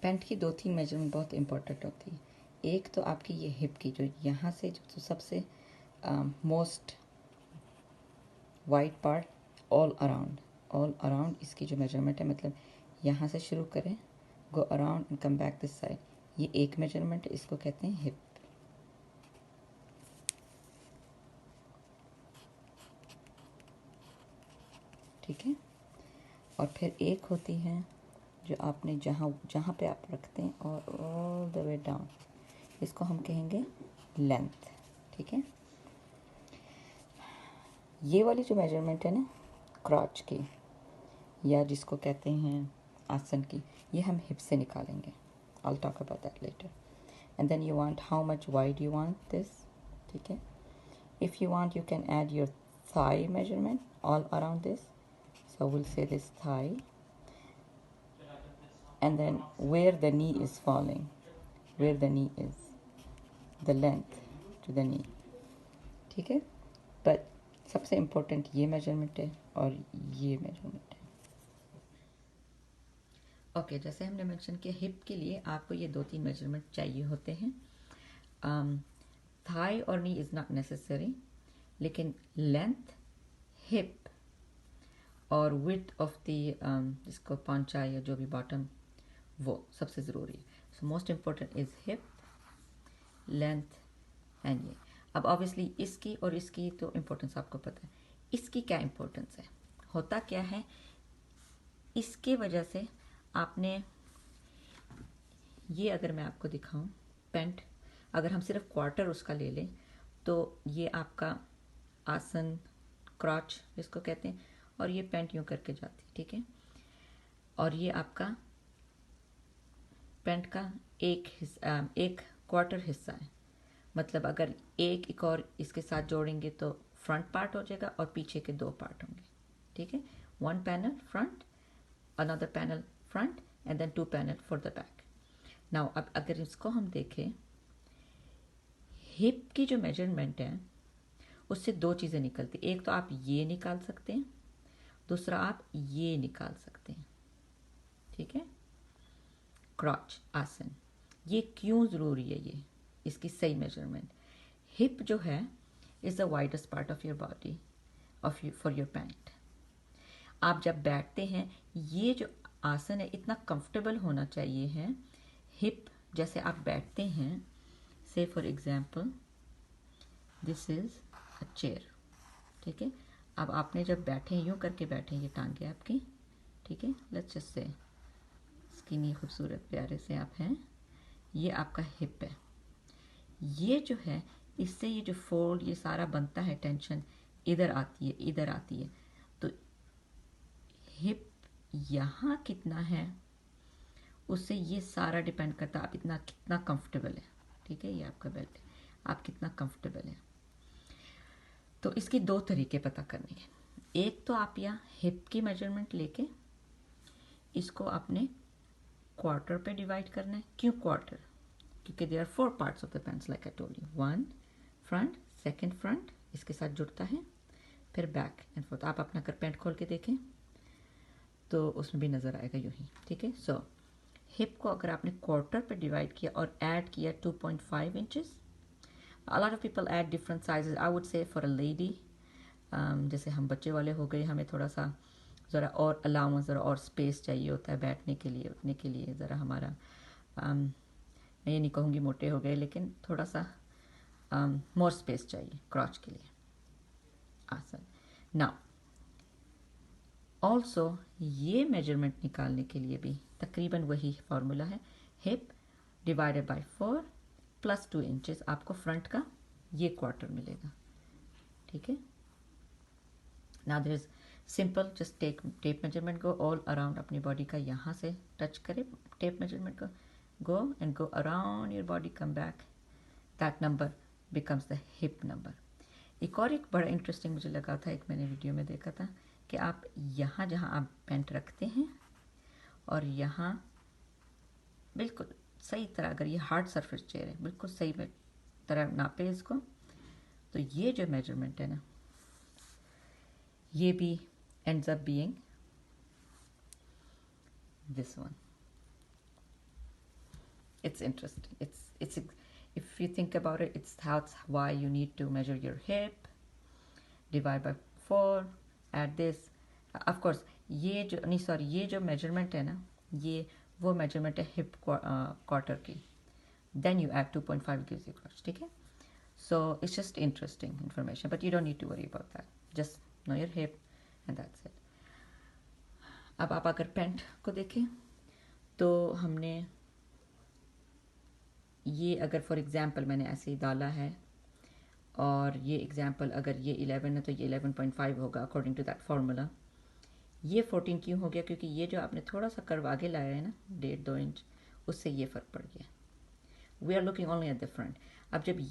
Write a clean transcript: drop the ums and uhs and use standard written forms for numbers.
Pant की 2-3 measurement बहुत important होती है। एक तो आपकी ये हिप की जो यहाँ से जो सबसे most wide part all around इसकी जो मेजरमेंट है, मतलब यहाँ से शुरू करें, go around and come back this side, ये एक मेजरमेंट है, इसको कहते हैं हिप। ठीक है। और फिर एक होती है जो आपने जहाँ पे आप रखते हैं और ऑल द वे डाउन, इसको हम कहेंगे लेंथ। ठीक है। ये वाली जो मेजरमेंट है ना क्रॉच की, या जिसको कहते हैं आसन की, ये हम हिप से निकालेंगे। I'll talk about that later. And then you want how much wide you want this. ठीक है। If you want, you can add your thigh measurement all around this. So we'll say this thigh. And then where the knee is falling, where the knee is, the length to the knee. ठीक है। But सबसे important ये measurement है और ये measurement है। Okay, जैसे हमने मेंशन किया हिप के लिए आपको ये 2-3 मेजरमेंट चाहिए होते हैं। थाई और नी इज़ नॉट नेसेसरी, लेकिन लेंथ, हिप और विड्थ ऑफ द जिसको पहुंचा या जो भी बॉटम, वो सबसे ज़रूरी है। So most important is hip, length and ये। अब ऑब्वियसली इसकी और इसकी तो इम्पोर्टेंस आपको पता है। इसकी क्या इम्पोर्टेंस है, होता क्या है, इसके वजह से आपने ये, अगर मैं आपको दिखाऊं पैंट, अगर हम सिर्फ क्वार्टर उसका ले लें तो ये आपका आसन क्रॉच जिसको कहते हैं, और ये पैंट यूं करके जाती है। ठीक है। और ये आपका पैंट का एक क्वार्टर हिस्सा है। मतलब अगर एक और इसके साथ जोड़ेंगे तो फ्रंट पार्ट हो जाएगा और पीछे के 2 पार्ट होंगे। ठीक है। 1 panel front, another panel front and then 2 panel for the back. Now अब अगर इसको हम देखें, हिप की जो मेजरमेंट है उससे 2 चीज़ें निकलती। एक तो आप ये निकाल सकते हैं, दूसरा आप ये निकाल सकते हैं। ठीक है। क्रॉच आसन, ये क्यों ज़रूरी है, ये इसकी सही मेजरमेंट। हिप जो है is the widest part of your body of for your pant. आप जब बैठते हैं, ये जो आसन है इतना कंफर्टेबल होना चाहिए है। हिप जैसे आप बैठते हैं, से for example this is a chair. ठीक है। अब आपने जब बैठे, यूं करके बैठे, ये टांगे आपकी, ठीक है, लेट्स जस्ट से स्किनी खूबसूरत प्यारे से आप हैं, ये आपका हिप है। ये जो है, इससे ये जो फोल्ड ये सारा बनता है, टेंशन इधर आती है, इधर आती है। तो हिप यहाँ कितना है उससे ये सारा डिपेंड करता है आप इतना कितना कंफर्टेबल है। ठीक है। ये आपका बेल्ट है, आप कितना कंफर्टेबल है। तो इसके 2 तरीके पता करने हैं। एक तो आप यहाँ हिप की मेजरमेंट लेके इसको आपने क्वार्टर पे डिवाइड करना है। क्यों क्वार्टर? क्योंकि there are 4 parts of the pants like I told you. 1 front, second front इसके साथ जुड़ता है, फिर बैक एंड फोर्थ। आप अपना कर पैंट खोल के देखें तो उसमें भी नज़र आएगा यूं ही। ठीक है। सो हिप को अगर आपने क्वार्टर पे डिवाइड किया और ऐड किया 2.5 inches, a lot of people add different sizes. I would say for a lady, जैसे हम बच्चे वाले हो गए, हमें थोड़ा सा ज़रा और अलाउंस, ज़रा और स्पेस चाहिए होता है बैठने के लिए, उठने के लिए, ज़रा हमारा मैं ये नहीं कहूँगी मोटे हो गए, लेकिन थोड़ा सा मोर स्पेस चाहिए क्रॉच के लिए आसन। नाउ ऑल्सो ये मेजरमेंट निकालने के लिए भी तकरीबन वही फार्मूला है। Hip divided by 4 plus 2 inches आपको फ्रंट का ये क्वार्टर मिलेगा। ठीक है। Now there is simple, just take tape measurement, go all around अपनी बॉडी का, यहाँ से टच करे टेप मेजरमेंट को, go and go around your body, come back, that number becomes the hip number. एक बड़ा इंटरेस्टिंग मुझे लगा था, एक मैंने वीडियो में देखा था कि आप यहाँ जहाँ आप पैंट रखते हैं और यहाँ बिल्कुल सही तरह, अगर ये हार्ड सरफेस चेयर है, बिल्कुल सही में तरह नापे इसको, तो ये जो मेजरमेंट है ना, ये भी ends up being this one. It's interesting. It's if you think about it, that's why you need to measure your hip, divide by 4, add this. Of course ये जो नहीं सॉरी ये जो मेजरमेंट है ना, ये वो मेजरमेंट है हिप क्वार्टर की. Then you add 2.5 gives you crotch. ठीक है. So it's just interesting information, but you don't need to worry about that. Just know your hip and that's it. अब आप अगर पैंट को देखें तो हमने ये अगर फॉर एग्जांपल मैंने ऐसे ही डाला है और ये एग्जांपल अगर ये 11 है तो ये 11.5 होगा अकॉर्डिंग टू दैट फार्मूला. ये 14 क्यों हो गया? क्योंकि ये जो आपने थोड़ा सा कर्व आगे लाया है ना 1.5-2 इंच, उससे ये फ़र्क पड़ गया. We are looking only at the front. अब जब ये